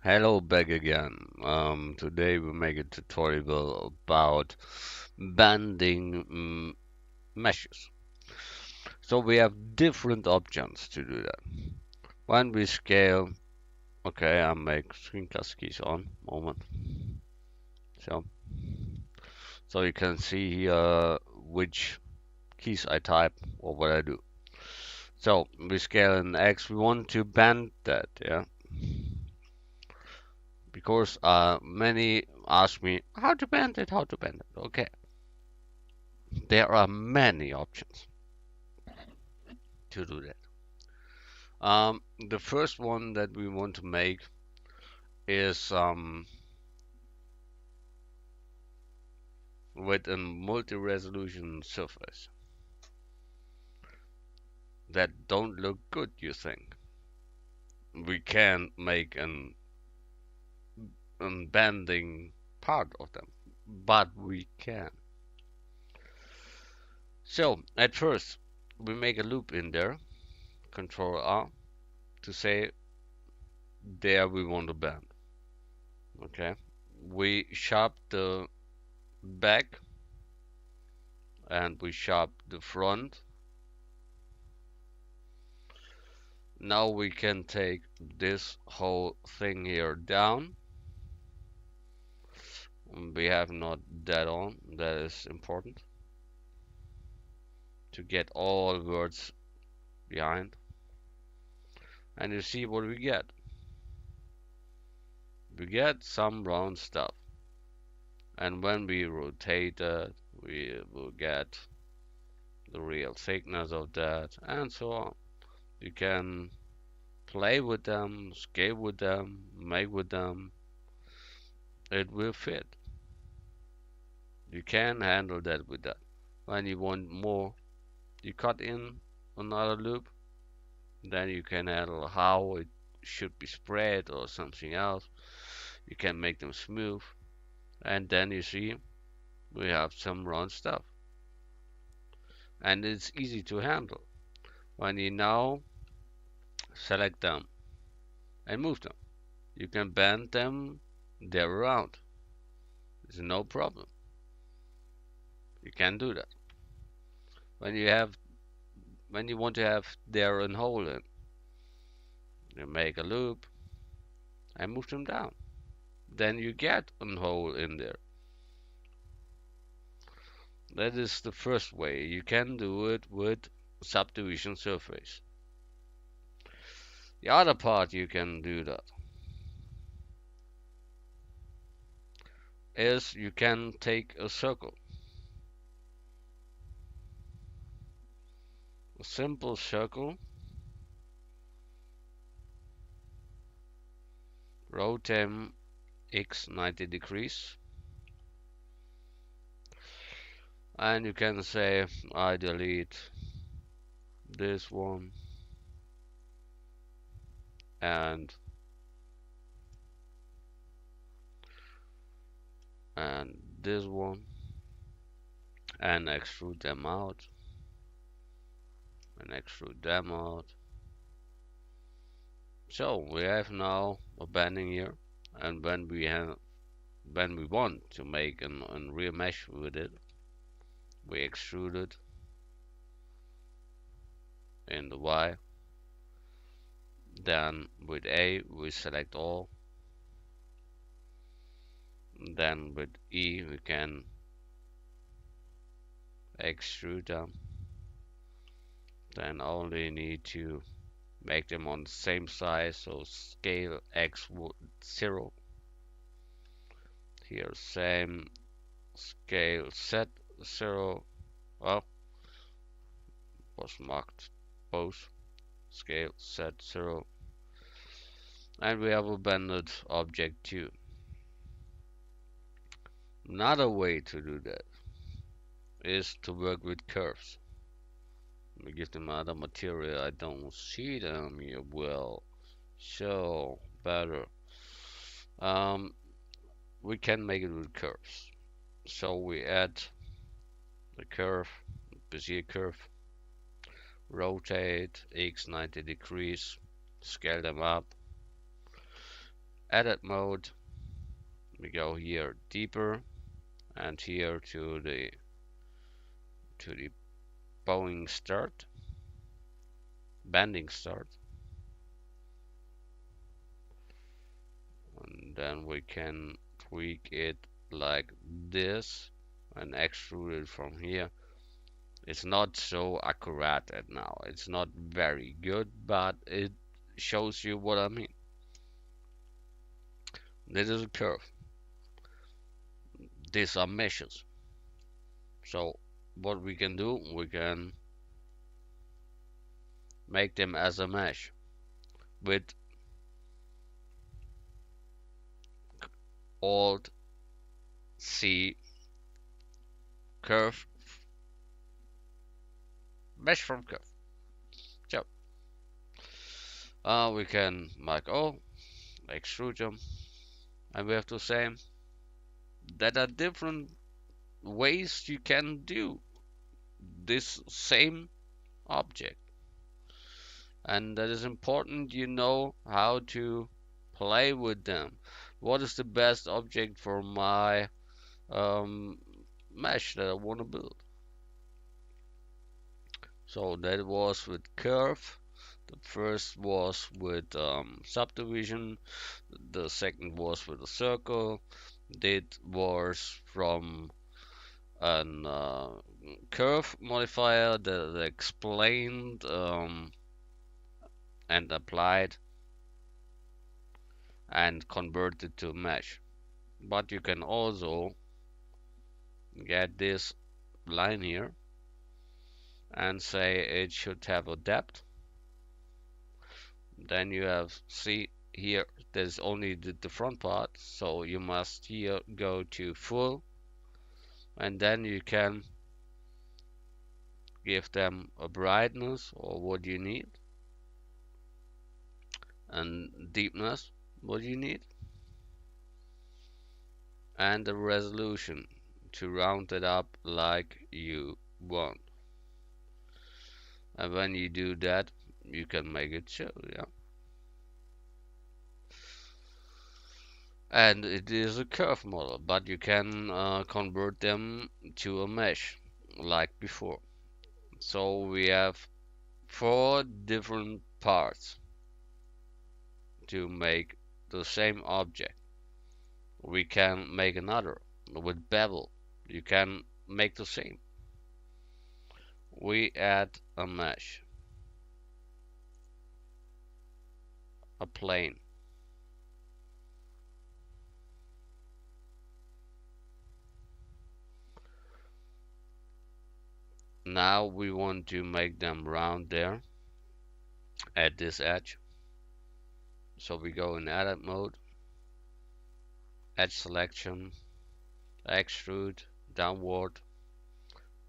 Hello, back again. Today we make a tutorial about bending meshes. So we have different options to do that. When we scale, okay, I make screencast keys on moment. So so you can see here which keys I type or what I do. So we scale in X. We want to bend that, yeah, because many ask me how to bend it, how to bend it. Okay, there are many options to do that. The first one that we want to make is with a multi-resolution surface that don't look good, you think. We can make an bending part of them, but we can. So at first we make a loop in there, Control R, to say there we want to bend. Okay, we sharp the back and we sharp the front. Now we can take this whole thing here down. We have not that on, that is important to get all words behind. And you see what we get. We get some round stuff. And when we rotate it, we will get the real thickness of that and so on. You can play with them, scale with them, make with them. It will fit. You can handle that with that. When you want more, you cut in another loop, then you can handle how it should be spread or something else. You can make them smooth, and then you see we have some round stuff, and it's easy to handle. When you now select them and move them, you can bend them there around. There's no problem. You can do that. When you have when you want to have there a hole in, you make a loop and move them down. Then you get a hole in there. That is the first way. You can do it with subdivision surface. The other part you can do that is you can take a circle, a simple circle, rotate x 90 degrees, and you can say I delete this one and this one and extrude them out and extrude them out. So we have now a bending here, and when we want to make an real mesh with it, we extrude it in the Y. Then with A we select all. Then with E we can extrude them. Then only need to make them on the same size, so scale X 0. Here same scale Z 0. Oh, was marked both. Scale Z 0. And we have a bended object too. Another way to do that is to work with curves. Let me give them other material. I don't see them here well. So better. Um, we can make it with curves. So we add the curve, Bezier curve, rotate x 90 degrees, scale them up, edit mode, we go here deeper, and here to the bowing start, bending start, and then we can tweak it like this and extrude it from here. It's not so accurate at now. It's not very good, but it shows you what I mean. This is a curve. These are meshes. So what we can do, we can make them as a mesh with Alt C curve, mesh from curve. So we can like extrude them, and we have the same. There are different ways you can do this same object, and that is important. You know how to play with them. What is the best object for my um, mesh that I want to build? So that was with curve. The first was with subdivision. The second was with a circle. That was from an curve modifier that explained and applied and converted to mesh. But you can also get this line here and say it should have a depth. Then you have, see here, there's only the front part, so you must here go to full, and then you can give them a brightness or what you need, and deepness what you need, and the resolution to round it up like you want. And when you do that, you can make it show, yeah. And it is a curve model, but you can convert them to a mesh like before. So we have 4 different parts to make the same object. We can make another with bevel. You can make the same. We add a mesh, a plane. Now we want to make them round there at this edge. So we go in edit mode, edge selection, extrude, downward,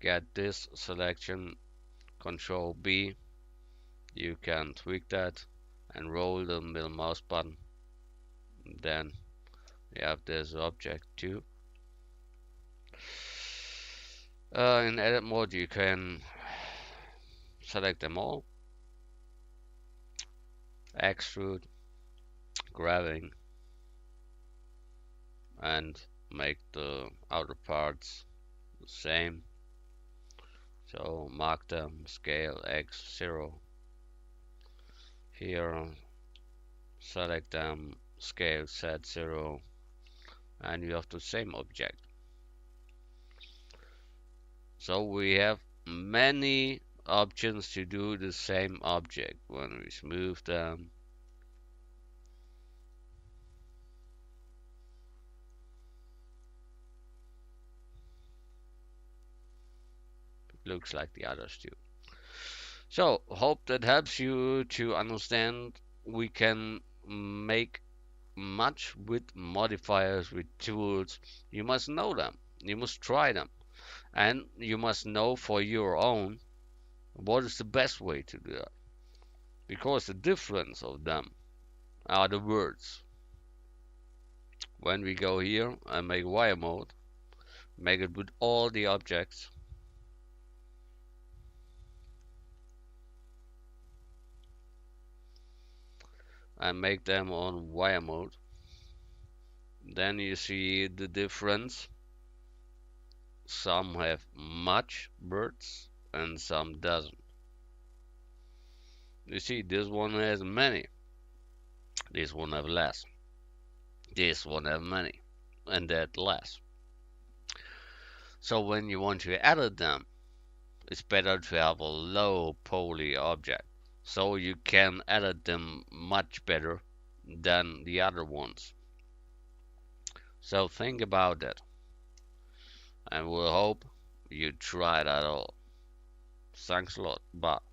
get this selection, Control B, you can tweak that and roll the middle mouse button. Then you have this object too. In edit mode you can select them all, extrude, grabbing, and make the outer parts the same. So mark them scale X0. Here select them scale Z0, and you have the same object. So we have many options to do the same object. When we smooth them, looks like the others too. So hope that helps you to understand. We can make much with modifiers, with tools. You must know them, you must try them, and you must know for your own what is the best way to do that, because the difference of them are the words. When we go here and make wire mode, make it with all the objects, and make them on wire mode, Then you see the difference. Some have much birds and some doesn't. You see, this one has many, this one have less, this one have many, and that less. So when you want to edit them, it's better to have a low poly object, so you can edit them much better than the other ones. So think about that, and we'll hope you try that all. Thanks a lot. Bye.